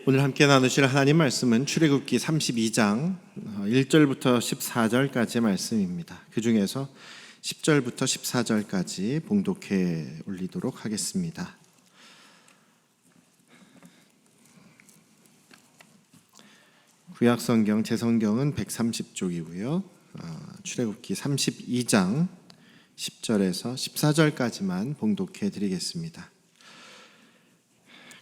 오늘 함께 나누실 하나님 말씀은 출애굽기 32장 1절부터 14절까지의 말씀입니다. 그 중에서 10절부터 14절까지 봉독해 올리도록 하겠습니다. 구약성경 제 성경은 130쪽이고요. 출애굽기 32장 10절에서 14절까지만 봉독해 드리겠습니다.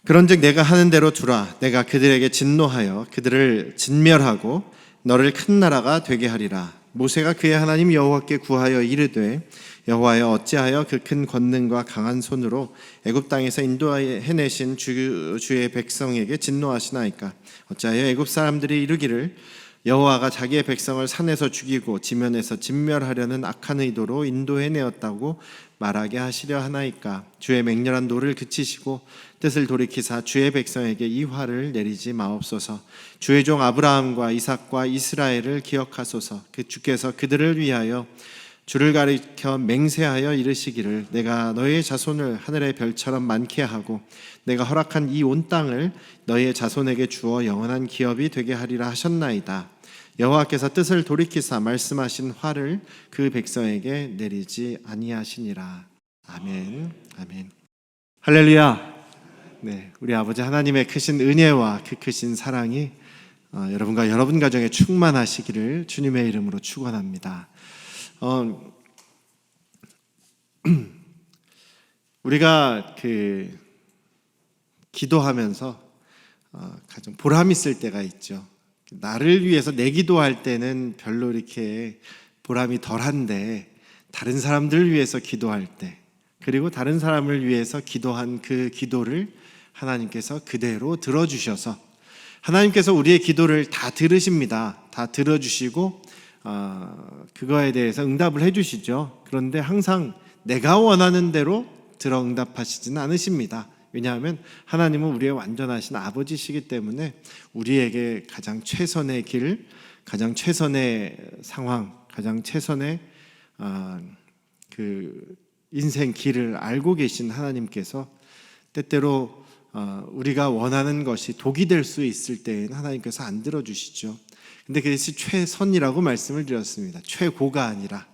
그런즉 내가 하는 대로 두라. 내가 그들에게 진노하여 그들을 진멸하고 너를 큰 나라가 되게 하리라. 모세가 그의 하나님 여호와께 구하여 이르되 여호와여 어찌하여 그 큰 권능과 강한 손으로 애굽 땅에서 인도해내신 주의 백성에게 진노하시나이까. 어찌하여 애굽 사람들이 이르기를 여호와가 자기의 백성을 산에서 죽이고 지면에서 진멸하려는 악한 의도로 인도해내었다고 말하게 하시려 하나이까. 주의 맹렬한 노를 그치시고 뜻을 돌이키사 주의 백성에게 이 화를 내리지 마옵소서. 주의 종 아브라함과 이삭과 이스라엘을 기억하소서. 그 주께서 그들을 위하여 주를 가리켜 맹세하여 이르시기를 내가 너희의 자손을 하늘의 별처럼 많게 하고 내가 허락한 이 온 땅을 너희의 자손에게 주어 영원한 기업이 되게 하리라 하셨나이다. 여호와께서 뜻을 돌이키사 말씀하신 화를 그 백성에게 내리지 아니하시니라. 아멘. 아멘. 할렐루야. 네, 우리 아버지 하나님의 크신 은혜와 그 크신 사랑이 여러분과 여러분 가정에 충만하시기를 주님의 이름으로 축원합니다. 우리가 기도하면서 가장 보람 있을 때가 있죠. 나를 위해서 내 기도할 때는 별로 이렇게 보람이 덜한데 다른 사람들을 위해서 기도할 때, 그리고 다른 사람을 위해서 기도한 그 기도를 하나님께서 그대로 들어주셔서, 하나님께서 우리의 기도를 다 들으십니다. 다 들어주시고 그거에 대해서 응답을 해주시죠. 그런데 항상 내가 원하는 대로 들어 응답하시지는 않으십니다. 왜냐하면 하나님은 우리의 완전하신 아버지시기 때문에 우리에게 가장 최선의 길, 가장 최선의 상황, 가장 최선의 그 인생 길을 알고 계신 하나님께서 때때로 우리가 원하는 것이 독이 될 수 있을 때에는 하나님께서 안 들어주시죠. 근데 그것이 최선이라고 말씀을 드렸습니다. 최고가 아니라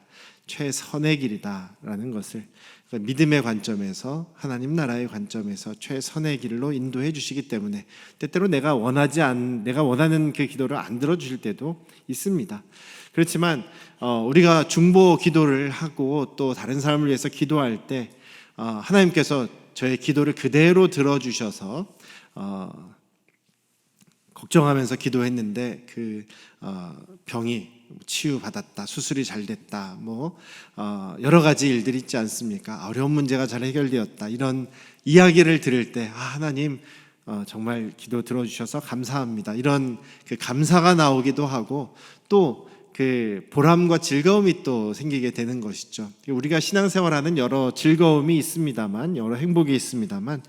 최선의 길이다라는 것을, 그러니까 믿음의 관점에서, 하나님 나라의 관점에서 최선의 길로 인도해 주시기 때문에 때때로 내가 원하는 그 기도를 안 들어주실 때도 있습니다. 그렇지만 우리가 중보 기도를 하고 또 다른 사람을 위해서 기도할 때 하나님께서 저의 기도를 그대로 들어주셔서 걱정하면서 기도했는데 그 병이 치유받았다, 수술이 잘 됐다, 여러 가지 일들이 있지 않습니까? 어려운 문제가 잘 해결되었다, 이런 이야기를 들을 때 하나님 정말 기도 들어주셔서 감사합니다, 이런 그 감사가 나오기도 하고 또 그 보람과 즐거움이 또 생기게 되는 것이죠. 우리가 신앙생활하는 여러 즐거움이 있습니다만, 여러 행복이 있습니다만,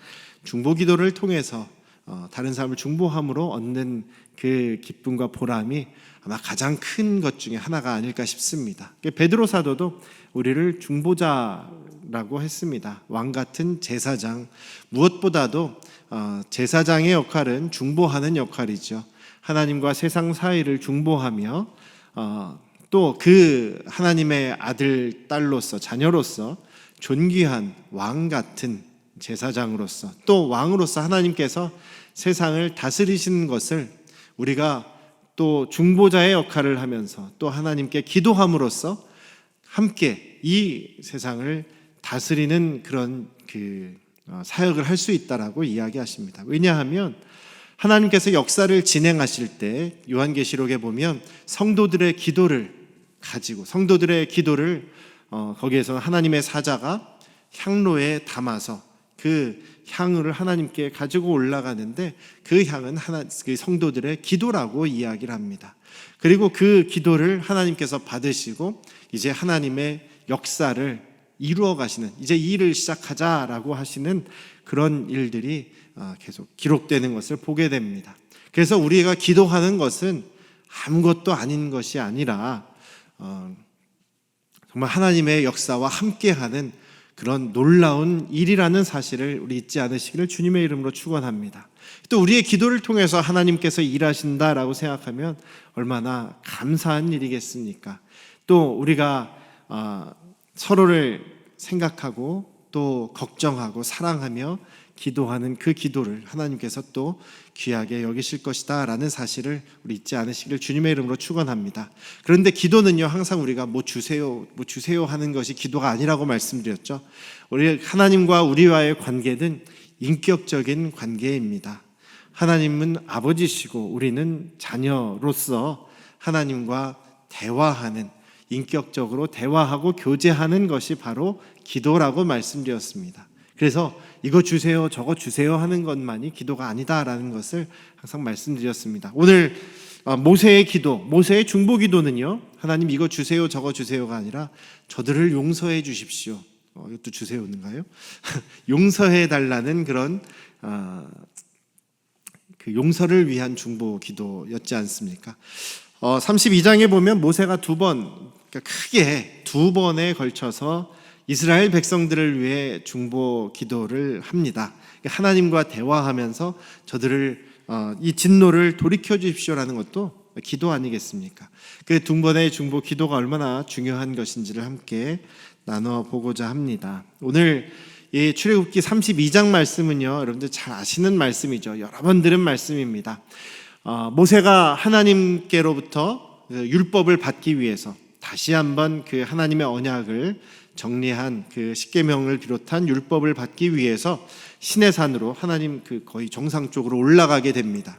중보기도를 통해서 다른 사람을 중보함으로 얻는 그 기쁨과 보람이 아마 가장 큰 것 중에 하나가 아닐까 싶습니다. 베드로 사도도 우리를 중보자라고 했습니다. 왕 같은 제사장, 무엇보다도 제사장의 역할은 중보하는 역할이죠. 하나님과 세상 사이를 중보하며 또 그 하나님의 아들, 딸로서, 자녀로서 존귀한 왕 같은 제사장으로서, 또 왕으로서 하나님께서 세상을 다스리시는 것을 우리가 또 중보자의 역할을 하면서 또 하나님께 기도함으로써 함께 이 세상을 다스리는 그런 사역을 할 수 있다라고 이야기하십니다. 왜냐하면 하나님께서 역사를 진행하실 때 요한계시록에 보면 성도들의 기도를 가지고, 성도들의 기도를 거기에서 하나님의 사자가 향로에 담아서 그 향을 하나님께 가지고 올라가는데 그 향은 그 성도들의 기도라고 이야기를 합니다. 그리고 그 기도를 하나님께서 받으시고 이제 하나님의 역사를 이루어 가시는, 이제 이 일을 시작하자라고 하시는 그런 일들이 계속 기록되는 것을 보게 됩니다. 그래서 우리가 기도하는 것은 아무것도 아닌 것이 아니라 정말 하나님의 역사와 함께하는 그런 놀라운 일이라는 사실을 우리 잊지 않으시기를 주님의 이름으로 축원합니다. 또 우리의 기도를 통해서 하나님께서 일하신다라고 생각하면 얼마나 감사한 일이겠습니까? 또 우리가 서로를 생각하고 또 걱정하고 사랑하며 기도하는 그 기도를 하나님께서 또 귀하게 여기실 것이다 라는 사실을 우리 잊지 않으시기를 주님의 이름으로 축원합니다. 그런데 기도는요, 항상 우리가 뭐 주세요 하는 것이 기도가 아니라고 말씀드렸죠. 우리 하나님과 우리와의 관계는 인격적인 관계입니다. 하나님은 아버지시고 우리는 자녀로서 하나님과 대화하는, 인격적으로 대화하고 교제하는 것이 바로 기도라고 말씀드렸습니다. 그래서 이거 주세요, 저거 주세요 하는 것만이 기도가 아니다라는 것을 항상 말씀드렸습니다. 오늘 모세의 기도, 모세의 중보 기도는요, 하나님 이거 주세요, 저거 주세요가 아니라 저들을 용서해 주십시오. 이것도 주세요인가요? 용서해 달라는 그런 그 용서를 위한 중보 기도였지 않습니까? 32장에 보면 모세가 그러니까 크게 두 번에 걸쳐서 이스라엘 백성들을 위해 중보 기도를 합니다. 하나님과 대화하면서 저들을 이 진노를 돌이켜 주십시오라는 것도 기도 아니겠습니까? 그 두 번의 중보 기도가 얼마나 중요한 것인지를 함께 나눠 보고자 합니다. 오늘 이 출애굽기 32장 말씀은요, 여러분들 잘 아시는 말씀이죠. 여러 번 들은 말씀입니다. 모세가 하나님께로부터 율법을 받기 위해서 다시 한번 그 하나님의 언약을 정리한 그 십계명을 비롯한 율법을 받기 위해서 시내산으로 하나님 그 거의 정상 쪽으로 올라가게 됩니다.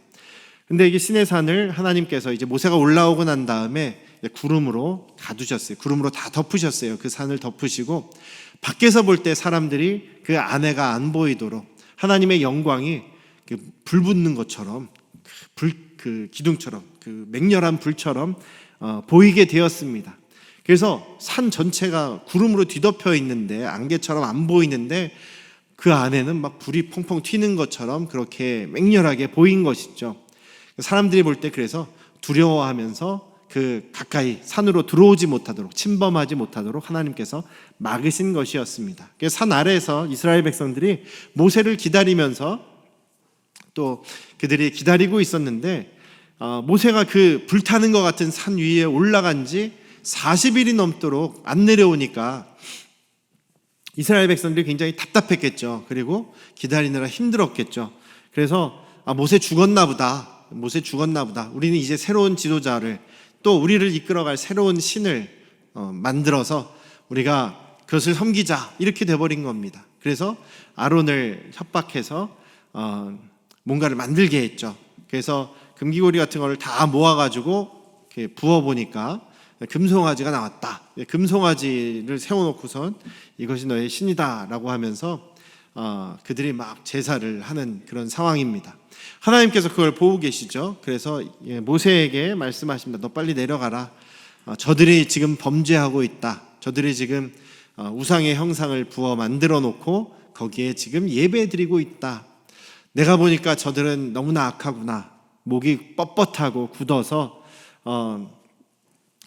근데 이게 시내산을 하나님께서 이제 모세가 올라오고 난 다음에 구름으로 가두셨어요. 구름으로 다 덮으셨어요. 그 산을 덮으시고 밖에서 볼 때 사람들이 그 안에가 안 보이도록 하나님의 영광이 불 붙는 것처럼 그 기둥처럼 그 맹렬한 불처럼 보이게 되었습니다. 그래서 산 전체가 구름으로 뒤덮여 있는데 안개처럼 안 보이는데 그 안에는 막 불이 펑펑 튀는 것처럼 그렇게 맹렬하게 보인 것이죠. 사람들이 볼 때 그래서 두려워하면서 그 가까이 산으로 들어오지 못하도록, 침범하지 못하도록 하나님께서 막으신 것이었습니다. 그래서 산 아래에서 이스라엘 백성들이 모세를 기다리면서 또 그들이 기다리고 있었는데 모세가 그 불타는 것 같은 산 위에 올라간 지 40일이 넘도록 안 내려오니까 이스라엘 백성들이 굉장히 답답했겠죠. 그리고 기다리느라 힘들었겠죠. 그래서 모세 죽었나 보다. 우리는 이제 새로운 지도자를, 또 우리를 이끌어갈 새로운 신을 만들어서 우리가 그것을 섬기자, 이렇게 돼버린 겁니다. 그래서 아론을 협박해서 뭔가를 만들게 했죠. 그래서 금기고리 같은 거를 다 모아가지고 부어보니까 금송아지가 나왔다. 금송아지를 세워놓고선 이것이 너의 신이다 라고 하면서 그들이 막 제사를 하는 그런 상황입니다. 하나님께서 그걸 보고 계시죠. 그래서 모세에게 말씀하십니다. 너 빨리 내려가라. 저들이 지금 범죄하고 있다. 저들이 지금 우상의 형상을 부어 만들어 놓고 거기에 지금 예배 드리고 있다. 내가 보니까 저들은 너무나 악하구나. 목이 뻣뻣하고 굳어서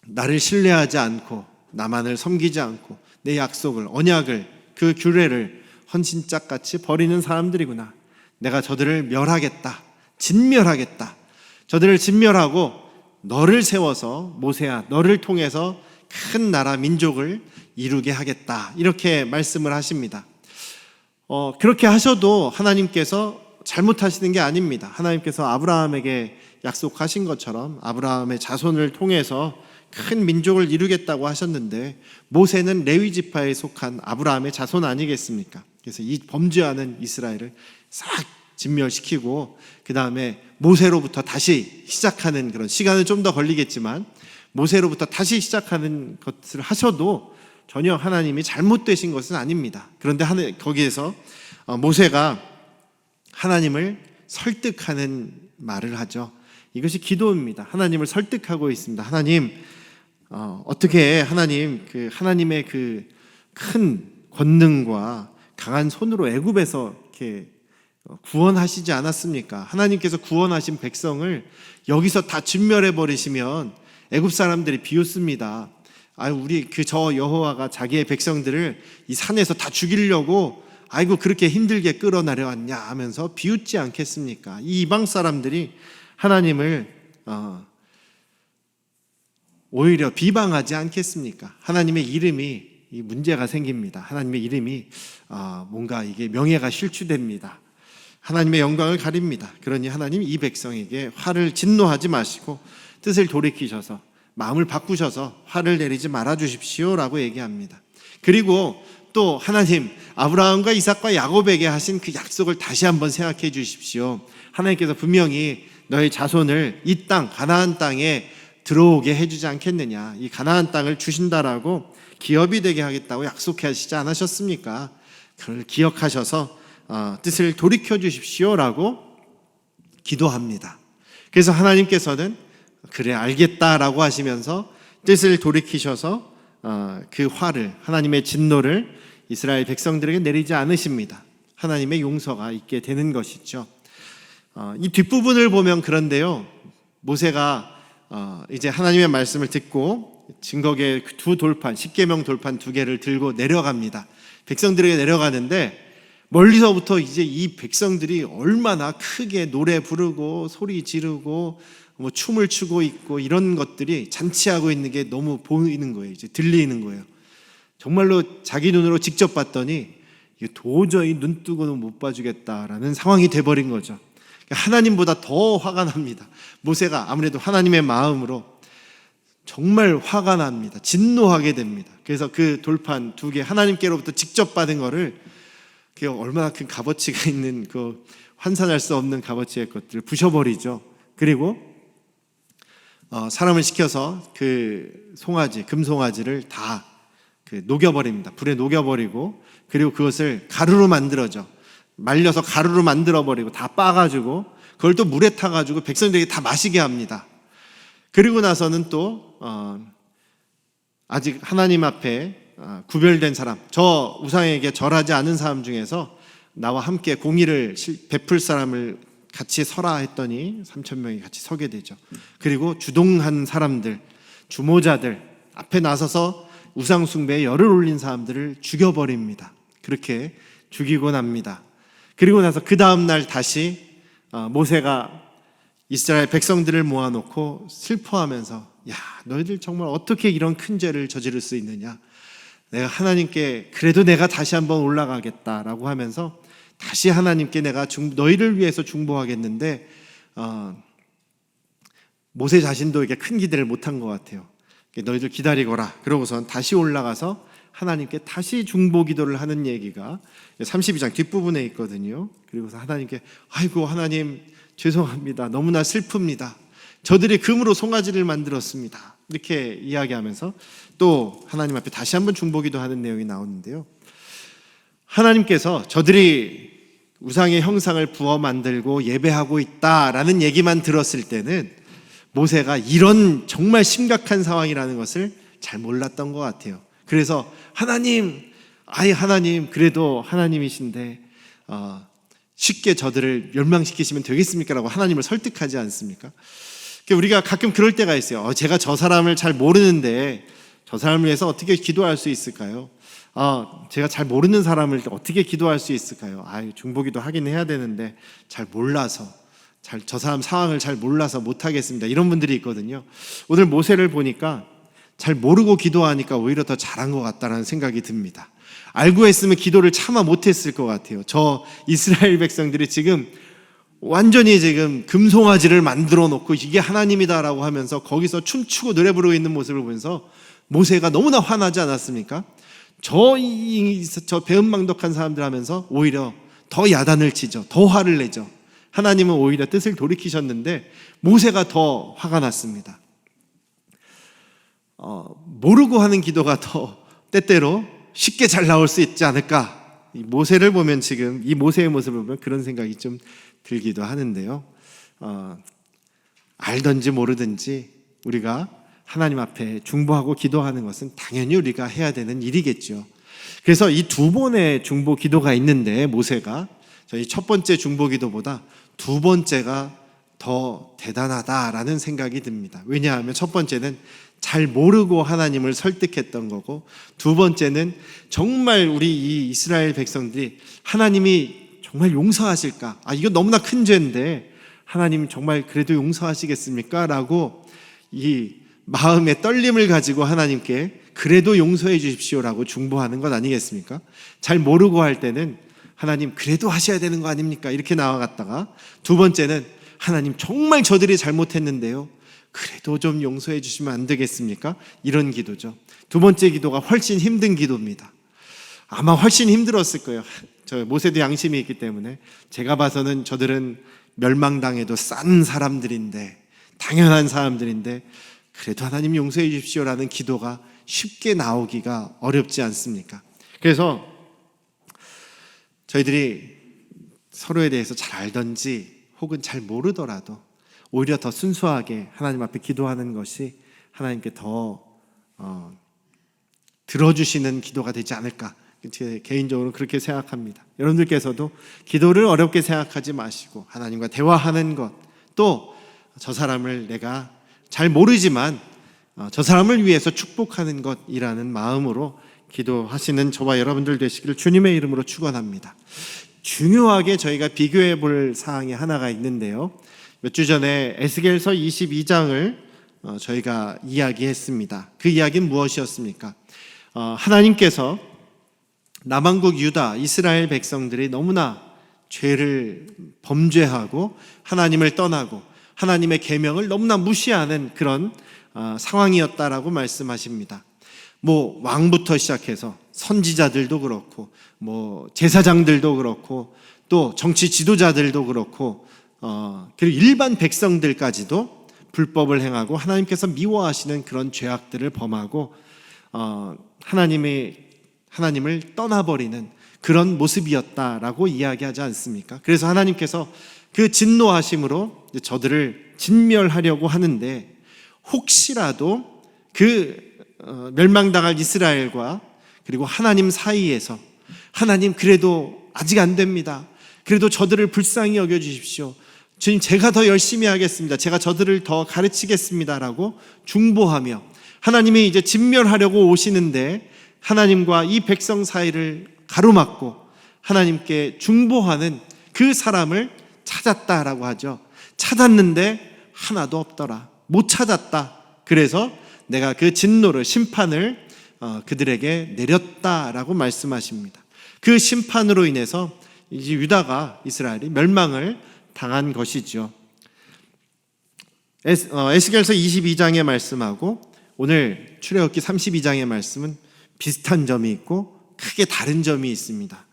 나를 신뢰하지 않고 나만을 섬기지 않고 내 약속을, 언약을, 그 규례를 헌신짝같이 버리는 사람들이구나. 내가 저들을 멸하겠다. 진멸하겠다. 저들을 진멸하고 너를 세워서, 모세야, 너를 통해서 큰 나라 민족을 이루게 하겠다. 이렇게 말씀을 하십니다. 그렇게 하셔도 하나님께서 잘못하시는 게 아닙니다. 하나님께서 아브라함에게 약속하신 것처럼 아브라함의 자손을 통해서 큰 민족을 이루겠다고 하셨는데 모세는 레위 지파에 속한 아브라함의 자손 아니겠습니까? 그래서 이 범죄하는 이스라엘을 싹 진멸시키고 그 다음에 모세로부터 다시 시작하는, 그런 시간은 좀 더 걸리겠지만 모세로부터 다시 시작하는 것을 하셔도 전혀 하나님이 잘못되신 것은 아닙니다. 그런데 거기에서 모세가 하나님을 설득하는 말을 하죠. 이것이 기도입니다. 하나님을 설득하고 있습니다. 하나님, 어떻게 하나님의 그 큰 권능과 강한 손으로 애굽에서 이렇게 구원하시지 않았습니까? 하나님께서 구원하신 백성을 여기서 다 진멸해 버리시면 애굽 사람들이 비웃습니다. 우리 저 여호와가 자기의 백성들을 이 산에서 다 죽이려고 아이고 그렇게 힘들게 끌어내려 왔냐 하면서 비웃지 않겠습니까? 이 이방 사람들이 하나님을 오히려 비방하지 않겠습니까? 하나님의 이름이 문제가 생깁니다. 하나님의 이름이 뭔가 이게 명예가 실추됩니다. 하나님의 영광을 가립니다. 그러니 하나님 이 백성에게 화를 진노하지 마시고 뜻을 돌이키셔서 마음을 바꾸셔서 화를 내리지 말아 주십시오라고 얘기합니다. 그리고 또 하나님 아브라함과 이삭과 야곱에게 하신 그 약속을 다시 한번 생각해 주십시오. 하나님께서 분명히 너의 자손을 이 땅 가나안 땅에 들어오게 해주지 않겠느냐, 이 가나안 땅을 주신다라고 기업이 되게 하겠다고 약속하시지 않으셨습니까? 그걸 기억하셔서 뜻을 돌이켜 주십시오라고 기도합니다. 그래서 하나님께서는 그래 알겠다라고 하시면서 뜻을 돌이키셔서 그 화를, 하나님의 진노를 이스라엘 백성들에게 내리지 않으십니다. 하나님의 용서가 있게 되는 것이죠. 이 뒷부분을 보면 그런데요, 모세가 이제 하나님의 말씀을 듣고 증거계 두 돌판, 십계명 돌판 두 개를 들고 내려갑니다. 백성들에게 내려가는데 멀리서부터 이제 이 백성들이 얼마나 크게 노래 부르고 소리 지르고 뭐 춤을 추고 있고 이런 것들이 잔치하고 있는 게 너무 보이는 거예요. 이제 들리는 거예요. 정말로 자기 눈으로 직접 봤더니 도저히 눈 뜨고는 못 봐주겠다라는 상황이 돼버린 거죠. 하나님보다 더 화가 납니다. 모세가 아무래도 하나님의 마음으로 정말 화가 납니다. 진노하게 됩니다. 그래서 그 돌판 두 개 하나님께로부터 직접 받은 거를 그게 얼마나 큰 값어치가 있는 그 환산할 수 없는 값어치의 것들을 부셔버리죠. 그리고 사람을 시켜서 그 송아지, 금송아지를 다 녹여버립니다. 불에 녹여버리고 그리고 그것을 가루로 만들어져 말려서 가루로 만들어버리고 다 빻아가지고 그걸 또 물에 타가지고 백성들에게 다 마시게 합니다. 그리고 나서는 또 아직 하나님 앞에 구별된 사람, 저 우상에게 절하지 않은 사람 중에서 나와 함께 공의를 베풀 사람을 같이 서라 했더니 3,000명이 같이 서게 되죠. 그리고 주동한 사람들, 주모자들 앞에 나서서 우상 숭배에 열을 올린 사람들을 죽여버립니다. 그렇게 죽이고 납니다. 그리고 나서 그 다음 날 다시 모세가 이스라엘 백성들을 모아놓고 슬퍼하면서 야, 너희들 정말 어떻게 이런 큰 죄를 저지를 수 있느냐, 내가 하나님께 그래도 내가 다시 한번 올라가겠다라고 하면서 다시 하나님께 내가 너희를 위해서 중보하겠는데 모세 자신도 이렇게 큰 기대를 못한 것 같아요. 너희들 기다리거라. 그러고선 다시 올라가서 하나님께 다시 중보 기도를 하는 얘기가 32장 뒷부분에 있거든요. 그리고서 하나님께 아이고 하나님 죄송합니다. 너무나 슬픕니다. 저들이 금으로 송아지를 만들었습니다. 이렇게 이야기하면서 또 하나님 앞에 다시 한번 중보기도 하는 내용이 나오는데요. 하나님께서 저들이 우상의 형상을 부어 만들고 예배하고 있다라는 얘기만 들었을 때는 모세가 이런 정말 심각한 상황이라는 것을 잘 몰랐던 것 같아요. 그래서 하나님 그래도 하나님이신데 쉽게 저들을 멸망시키시면 되겠습니까? 라고 하나님을 설득하지 않습니까? 우리가 가끔 그럴 때가 있어요. 제가 저 사람을 잘 모르는데 저 사람을 위해서 어떻게 기도할 수 있을까요? 제가 잘 모르는 사람을 어떻게 기도할 수 있을까요? 중보기도 하긴 해야 되는데 잘 몰라서 저 사람 상황을 잘 몰라서 못하겠습니다. 이런 분들이 있거든요. 오늘 모세를 보니까 잘 모르고 기도하니까 오히려 더 잘한 것 같다는 생각이 듭니다. 알고 했으면 기도를 차마 못했을 것 같아요. 저 이스라엘 백성들이 지금 완전히 지금 금송아지를 만들어 놓고 이게 하나님이다라고 하면서 거기서 춤추고 노래 부르고 있는 모습을 보면서 모세가 너무나 화나지 않았습니까? 저 배은망덕한 사람들 하면서 오히려 더 야단을 치죠. 더 화를 내죠. 하나님은 오히려 뜻을 돌이키셨는데 모세가 더 화가 났습니다. 모르고 하는 기도가 더 때때로 쉽게 잘 나올 수 있지 않을까. 이 모세를 보면 지금 이 모세의 모습을 보면 그런 생각이 좀 들기도 하는데요. 알든지 모르든지 우리가 하나님 앞에 중보하고 기도하는 것은 당연히 우리가 해야 되는 일이겠죠. 그래서 이 두 번의 중보 기도가 있는데 모세가 저희 첫 번째 중보 기도보다 두 번째가 더 대단하다라는 생각이 듭니다. 왜냐하면 첫 번째는 잘 모르고 하나님을 설득했던 거고, 두 번째는 정말 우리 이 이스라엘 백성들이 하나님이 정말 용서하실까? 이거 너무나 큰 죄인데 하나님 정말 그래도 용서하시겠습니까? 라고 이 마음의 떨림을 가지고 하나님께 그래도 용서해 주십시오라고 중보하는 것 아니겠습니까? 잘 모르고 할 때는 하나님 그래도 하셔야 되는 거 아닙니까? 이렇게 나아갔다가, 두 번째는 하나님 정말 저들이 잘못했는데요, 그래도 좀 용서해 주시면 안 되겠습니까? 이런 기도죠. 두 번째 기도가 훨씬 힘든 기도입니다. 아마 훨씬 힘들었을 거예요. 저 모세도 양심이 있기 때문에 제가 봐서는 저들은 멸망당해도 싼 사람들인데, 당연한 사람들인데 그래도 하나님 용서해 주십시오라는 기도가 쉽게 나오기가 어렵지 않습니까? 그래서 저희들이 서로에 대해서 잘 알던지 혹은 잘 모르더라도 오히려 더 순수하게 하나님 앞에 기도하는 것이 하나님께 더 들어주시는 기도가 되지 않을까, 제 개인적으로 그렇게 생각합니다. 여러분들께서도 기도를 어렵게 생각하지 마시고 하나님과 대화하는 것, 또 저 사람을 내가 잘 모르지만 저 사람을 위해서 축복하는 것이라는 마음으로 기도하시는 저와 여러분들 되시기를 주님의 이름으로 축원합니다. 중요하게 저희가 비교해 볼 사항이 하나가 있는데요, 몇 주 전에 에스겔서 22장을 저희가 이야기했습니다. 그 이야기는 무엇이었습니까? 하나님께서 남왕국 유다 이스라엘 백성들이 너무나 죄를 범죄하고 하나님을 떠나고 하나님의 계명을 너무나 무시하는 그런 상황이었다라고 말씀하십니다. 왕부터 시작해서 선지자들도 그렇고 제사장들도 그렇고 또 정치 지도자들도 그렇고 그리고 일반 백성들까지도 불법을 행하고 하나님께서 미워하시는 그런 죄악들을 범하고 하나님을 떠나버리는 그런 모습이었다라고 이야기하지 않습니까? 그래서 하나님께서 그 진노하심으로 저들을 진멸하려고 하는데, 혹시라도 그 멸망당할 이스라엘과 그리고 하나님 사이에서 하나님 그래도 아직 안 됩니다, 그래도 저들을 불쌍히 여겨주십시오, 주님 제가 더 열심히 하겠습니다, 제가 저들을 더 가르치겠습니다라고 중보하며 하나님이 이제 진멸하려고 오시는데 하나님과 이 백성 사이를 가로막고 하나님께 중보하는 그 사람을 찾았다라고 하죠. 찾았는데 하나도 없더라, 못 찾았다. 그래서 내가 그 진노를, 심판을 그들에게 내렸다라고 말씀하십니다. 그 심판으로 인해서 이제 유다가, 이스라엘이 멸망을 당한 것이죠. 에스겔서 22장의 말씀하고 오늘 출애굽기 32장의 말씀은 비슷한 점이 있고 크게 다른 점이 있습니다.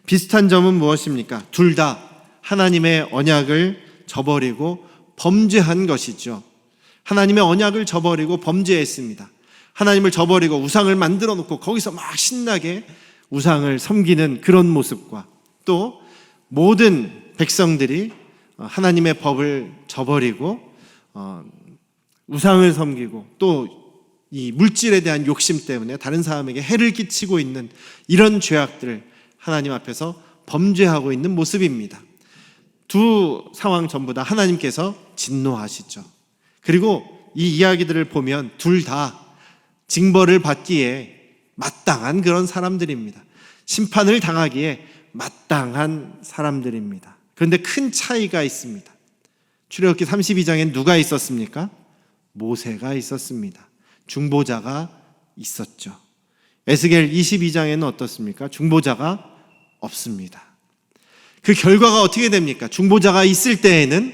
비슷한 점은 무엇입니까? 둘 다 하나님의 언약을 저버리고 범죄한 것이죠. 하나님의 언약을 저버리고 범죄했습니다. 하나님을 저버리고 우상을 만들어 놓고 거기서 막 신나게 우상을 섬기는 그런 모습과, 또 모든 백성들이 하나님의 법을 저버리고 우상을 섬기고 또 이 물질에 대한 욕심 때문에 다른 사람에게 해를 끼치고 있는 이런 죄악들을 하나님 앞에서 범죄하고 있는 모습입니다. 두 상황 전부 다 하나님께서 진노하시죠. 그리고 이 이야기들을 보면 둘 다 징벌을 받기에 마땅한 그런 사람들입니다. 심판을 당하기에 마땅한 사람들입니다. 그런데 큰 차이가 있습니다. 출애굽기 32장엔 누가 있었습니까? 모세가 있었습니다. 중보자가 있었죠. 에스겔 22장에는 어떻습니까? 중보자가 없습니다. 그 결과가 어떻게 됩니까? 중보자가 있을 때에는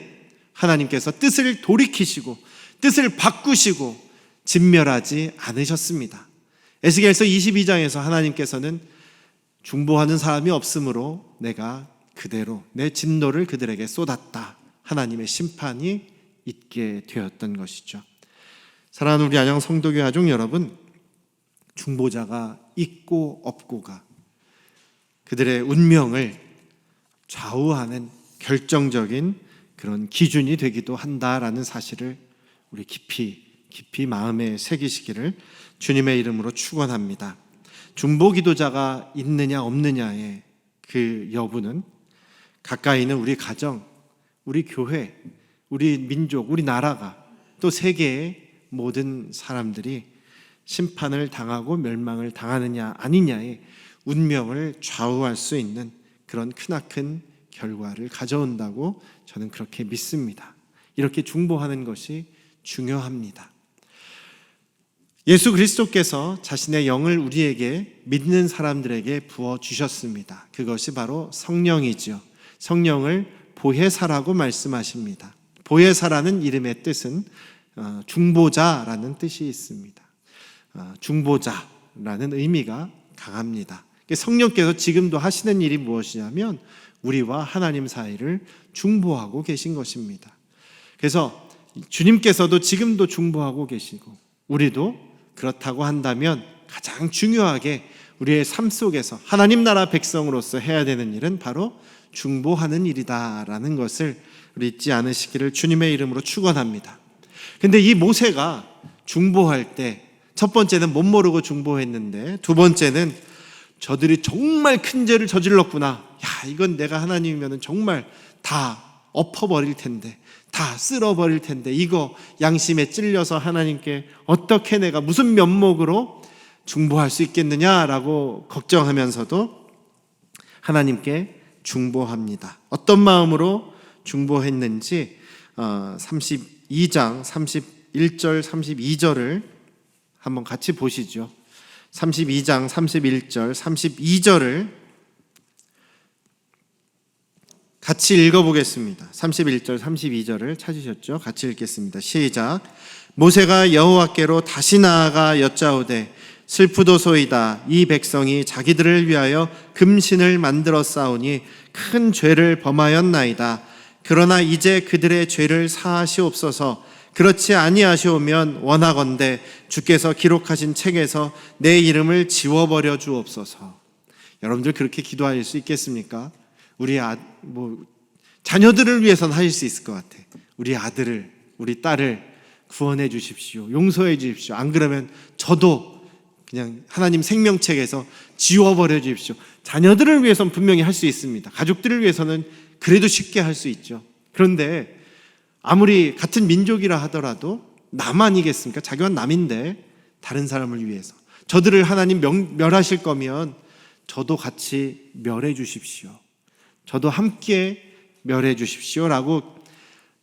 하나님께서 뜻을 돌이키시고 뜻을 바꾸시고 진멸하지 않으셨습니다. 에스겔서 22장에서 하나님께서는 중보하는 사람이 없으므로 내가 그대로 내 진노를 그들에게 쏟았다, 하나님의 심판이 있게 되었던 것이죠. 사랑하는 우리 안양 성도교회 가족 여러분, 중보자가 있고 없고가 그들의 운명을 좌우하는 결정적인 그런 기준이 되기도 한다라는 사실을 우리 깊이 마음에 새기시기를 주님의 이름으로 축원합니다. 중보 기도자가 있느냐 없느냐의 그 여부는 가까이 있는 우리 가정, 우리 교회, 우리 민족, 우리 나라가 또 세계에 모든 사람들이 심판을 당하고 멸망을 당하느냐 아니냐의 운명을 좌우할 수 있는 그런 크나큰 결과를 가져온다고 저는 그렇게 믿습니다. 이렇게 중보하는 것이 중요합니다. 예수 그리스도께서 자신의 영을 우리에게 믿는 사람들에게 부어주셨습니다. 그것이 바로 성령이지요. 성령을 보혜사라고 말씀하십니다. 보혜사라는 이름의 뜻은 중보자라는 뜻이 있습니다. 중보자라는 의미가 강합니다. 성령께서 지금도 하시는 일이 무엇이냐면 우리와 하나님 사이를 중보하고 계신 것입니다. 그래서 주님께서도 지금도 중보하고 계시고 우리도 그렇다고 한다면 가장 중요하게 우리의 삶 속에서 하나님 나라 백성으로서 해야 되는 일은 바로 중보하는 일이다라는 것을 우리 잊지 않으시기를 주님의 이름으로 축원합니다. 근데 이 모세가 중보할 때 첫 번째는 못 모르고 중보했는데 두 번째는 저들이 정말 큰 죄를 저질렀구나. 야, 이건 내가 하나님이면 정말 다 엎어버릴 텐데, 다 쓸어버릴 텐데, 이거 양심에 찔려서 하나님께 어떻게 내가 무슨 면목으로 중보할 수 있겠느냐라고 걱정하면서도 하나님께 중보합니다. 어떤 마음으로 중보했는지 32장 31절 32절을 한번 같이 보시죠. 32장 31절 32절을 같이 읽어보겠습니다. 31절 32절을 찾으셨죠? 같이 읽겠습니다. 시작. 모세가 여호와께로 다시 나아가 여짜오되 슬프도소이다. 이 백성이 자기들을 위하여 금신을 만들어 싸우니 큰 죄를 범하였나이다. 그러나 이제 그들의 죄를 사하시옵소서. 그렇지 아니하시오면 원하건대 주께서 기록하신 책에서 내 이름을 지워버려 주옵소서. 여러분들 그렇게 기도할 수 있겠습니까? 우리 자녀들을 위해서는 하실 수 있을 것 같아. 우리 아들을, 우리 딸을 구원해 주십시오. 용서해 주십시오. 안 그러면 저도 그냥 하나님 생명책에서 지워버려 주십시오. 자녀들을 위해서는 분명히 할 수 있습니다. 가족들을 위해서는 그래도 쉽게 할 수 있죠. 그런데 아무리 같은 민족이라 하더라도 남 아니겠습니까? 자기와 남인데 다른 사람을 위해서 저들을 하나님 멸하실 거면 저도 같이 멸해 주십시오. 저도 함께 멸해 주십시오라고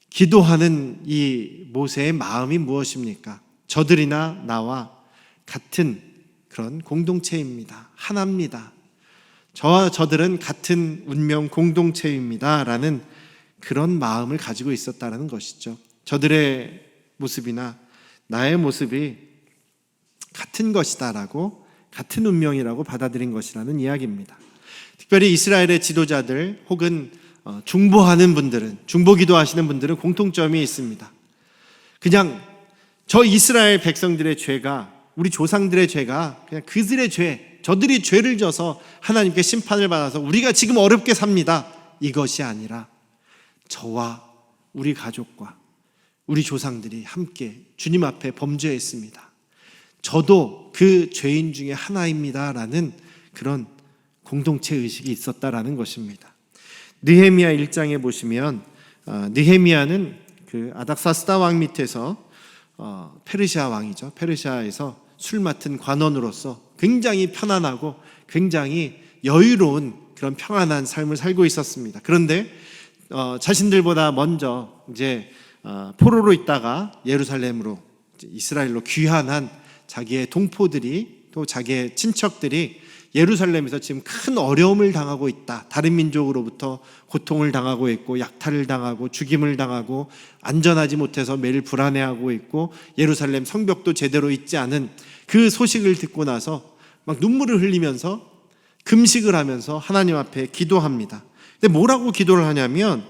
기도하는 이 모세의 마음이 무엇입니까? 저들이나 나와 같은 그런 공동체입니다. 하나입니다. 저와 저들은 같은 운명 공동체입니다 라는 그런 마음을 가지고 있었다는 것이죠. 저들의 모습이나 나의 모습이 같은 것이다라고, 같은 운명이라고 받아들인 것이라는 이야기입니다. 특별히 이스라엘의 지도자들 혹은 중보하는 분들은, 중보 기도하시는 분들은 공통점이 있습니다. 그냥 저 이스라엘 백성들의 죄가, 우리 조상들의 죄가 그냥 그들의 죄, 저들이 죄를 져서 하나님께 심판을 받아서 우리가 지금 어렵게 삽니다. 이것이 아니라 저와 우리 가족과 우리 조상들이 함께 주님 앞에 범죄했습니다. 저도 그 죄인 중에 하나입니다라는 그런 공동체 의식이 있었다라는 것입니다. 느헤미야 1장에 보시면 느헤미야는 그 아닥사스다 왕 밑에서 페르시아 왕이죠. 페르시아에서 술 맡은 관원으로서 굉장히 편안하고 굉장히 여유로운 그런 평안한 삶을 살고 있었습니다. 그런데 자신들보다 먼저 이제 포로로 있다가 예루살렘으로 이스라엘로 귀환한 자기의 동포들이 또 자기의 친척들이 예루살렘에서 지금 큰 어려움을 당하고 있다. 다른 민족으로부터 고통을 당하고 있고 약탈을 당하고 죽임을 당하고 안전하지 못해서 매일 불안해하고 있고 예루살렘 성벽도 제대로 있지 않은 그 소식을 듣고 나서 막 눈물을 흘리면서 금식을 하면서 하나님 앞에 기도합니다. 근데 뭐라고 기도를 하냐면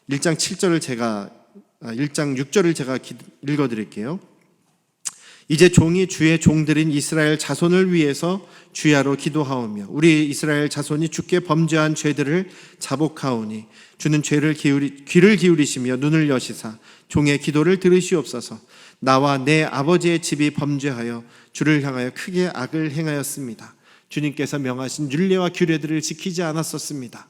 1장 6절을 제가 읽어드릴게요. 이제 종이 주의 종들인 이스라엘 자손을 위해서 주야로 기도하오며 우리 이스라엘 자손이 주께 범죄한 죄들을 자복하오니 주는 귀를 기울이시며 눈을 여시사 종의 기도를 들으시옵소서. 나와 내 아버지의 집이 범죄하여 주를 향하여 크게 악을 행하였습니다. 주님께서 명하신 율례와 규례들을 지키지 않았었습니다.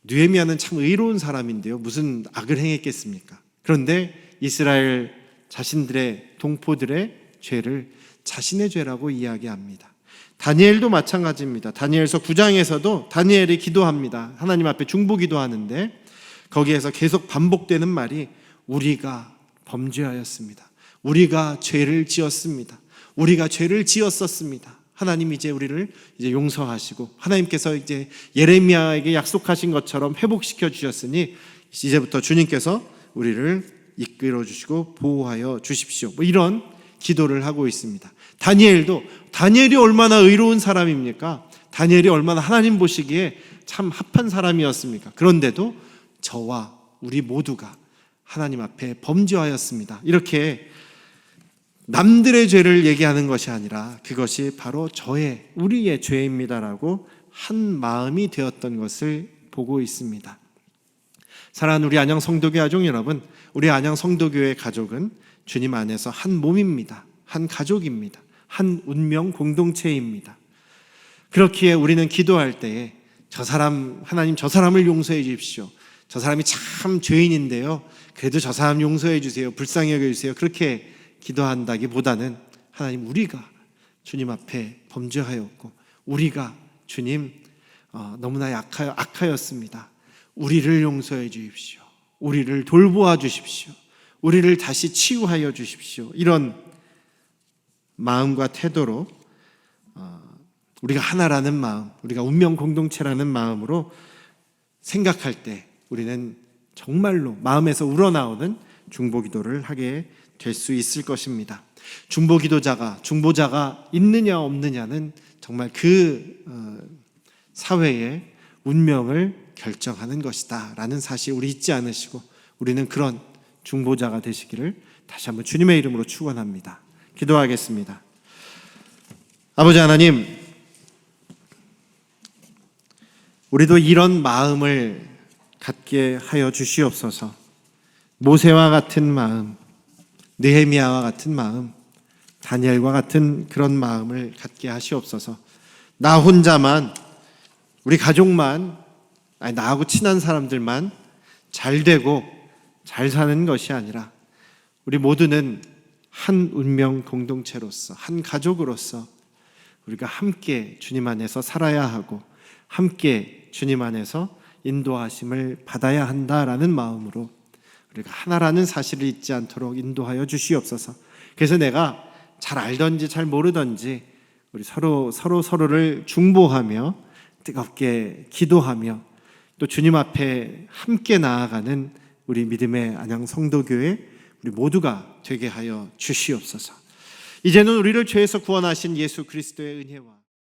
느헤미야는 참 의로운 사람인데요, 무슨 악을 행했겠습니까? 그런데 이스라엘 자신들의 동포들의 죄를 자신의 죄라고 이야기합니다. 다니엘도 마찬가지입니다. 다니엘서 9장에서도 다니엘이 기도합니다. 하나님 앞에 중보기도하는데 거기에서 계속 반복되는 말이 우리가 범죄하였습니다. 우리가 죄를 지었습니다. 우리가 죄를 지었었습니다. 하나님 이제 우리를 용서하시고 하나님께서 이제 예레미야에게 약속하신 것처럼 회복시켜 주셨으니 이제부터 주님께서 우리를 이끌어 주시고 보호하여 주십시오. 이런 기도를 하고 있습니다. 다니엘이 얼마나 의로운 사람입니까? 다니엘이 얼마나 하나님 보시기에 참 합한 사람이었습니까? 그런데도 저와 우리 모두가 하나님 앞에 범죄하였습니다. 이렇게 남들의 죄를 얘기하는 것이 아니라 그것이 바로 우리의 죄입니다라고 한 마음이 되었던 것을 보고 있습니다. 사랑하는 우리 안양 성도교회 가족 여러분, 우리 안양 성도교회 가족은 주님 안에서 한 몸입니다. 한 가족입니다. 한 운명 공동체입니다. 그렇기에 우리는 기도할 때에 하나님 저 사람을 용서해 주십시오. 저 사람이 참 죄인인데요. 그래도 저 사람 용서해 주세요. 불쌍히 여겨주세요. 그렇게 기도한다기보다는 하나님 우리가 주님 앞에 범죄하였고 우리가 주님 너무나 악하였습니다. 우리를 용서해 주십시오. 우리를 돌보아 주십시오. 우리를 다시 치유하여 주십시오. 이런 마음과 태도로 우리가 하나라는 마음, 우리가 운명 공동체라는 마음으로 생각할 때 우리는 정말로 마음에서 우러나오는 중보기도를 하게 될 수 있을 것입니다. 중보자가 있느냐 없느냐는 정말 그 사회의 운명을 결정하는 것이다 라는 사실 우리 잊지 않으시고 우리는 그런 중보자가 되시기를 다시 한번 주님의 이름으로 축원합니다. 기도하겠습니다. 아버지 하나님, 우리도 이런 마음을 갖게 하여 주시옵소서. 모세와 같은 마음, 느헤미야와 같은 마음, 다니엘과 같은 그런 마음을 갖게 하시옵소서. 나 혼자만, 우리 가족만, 나하고 친한 사람들만 잘 되고 잘 사는 것이 아니라 우리 모두는 한 운명 공동체로서, 한 가족으로서 우리가 함께 주님 안에서 살아야 하고 함께 주님 안에서 인도하심을 받아야 한다라는 마음으로 우리가 하나라는 사실을 잊지 않도록 인도하여 주시옵소서. 그래서 내가 잘 알든지 잘 모르든지 우리 서로를 중보하며 뜨겁게 기도하며 또 주님 앞에 함께 나아가는 우리 믿음의 안양 성도교회 우리 모두가 되게 하여 주시옵소서. 이제는 우리를 죄에서 구원하신 예수 그리스도의 은혜와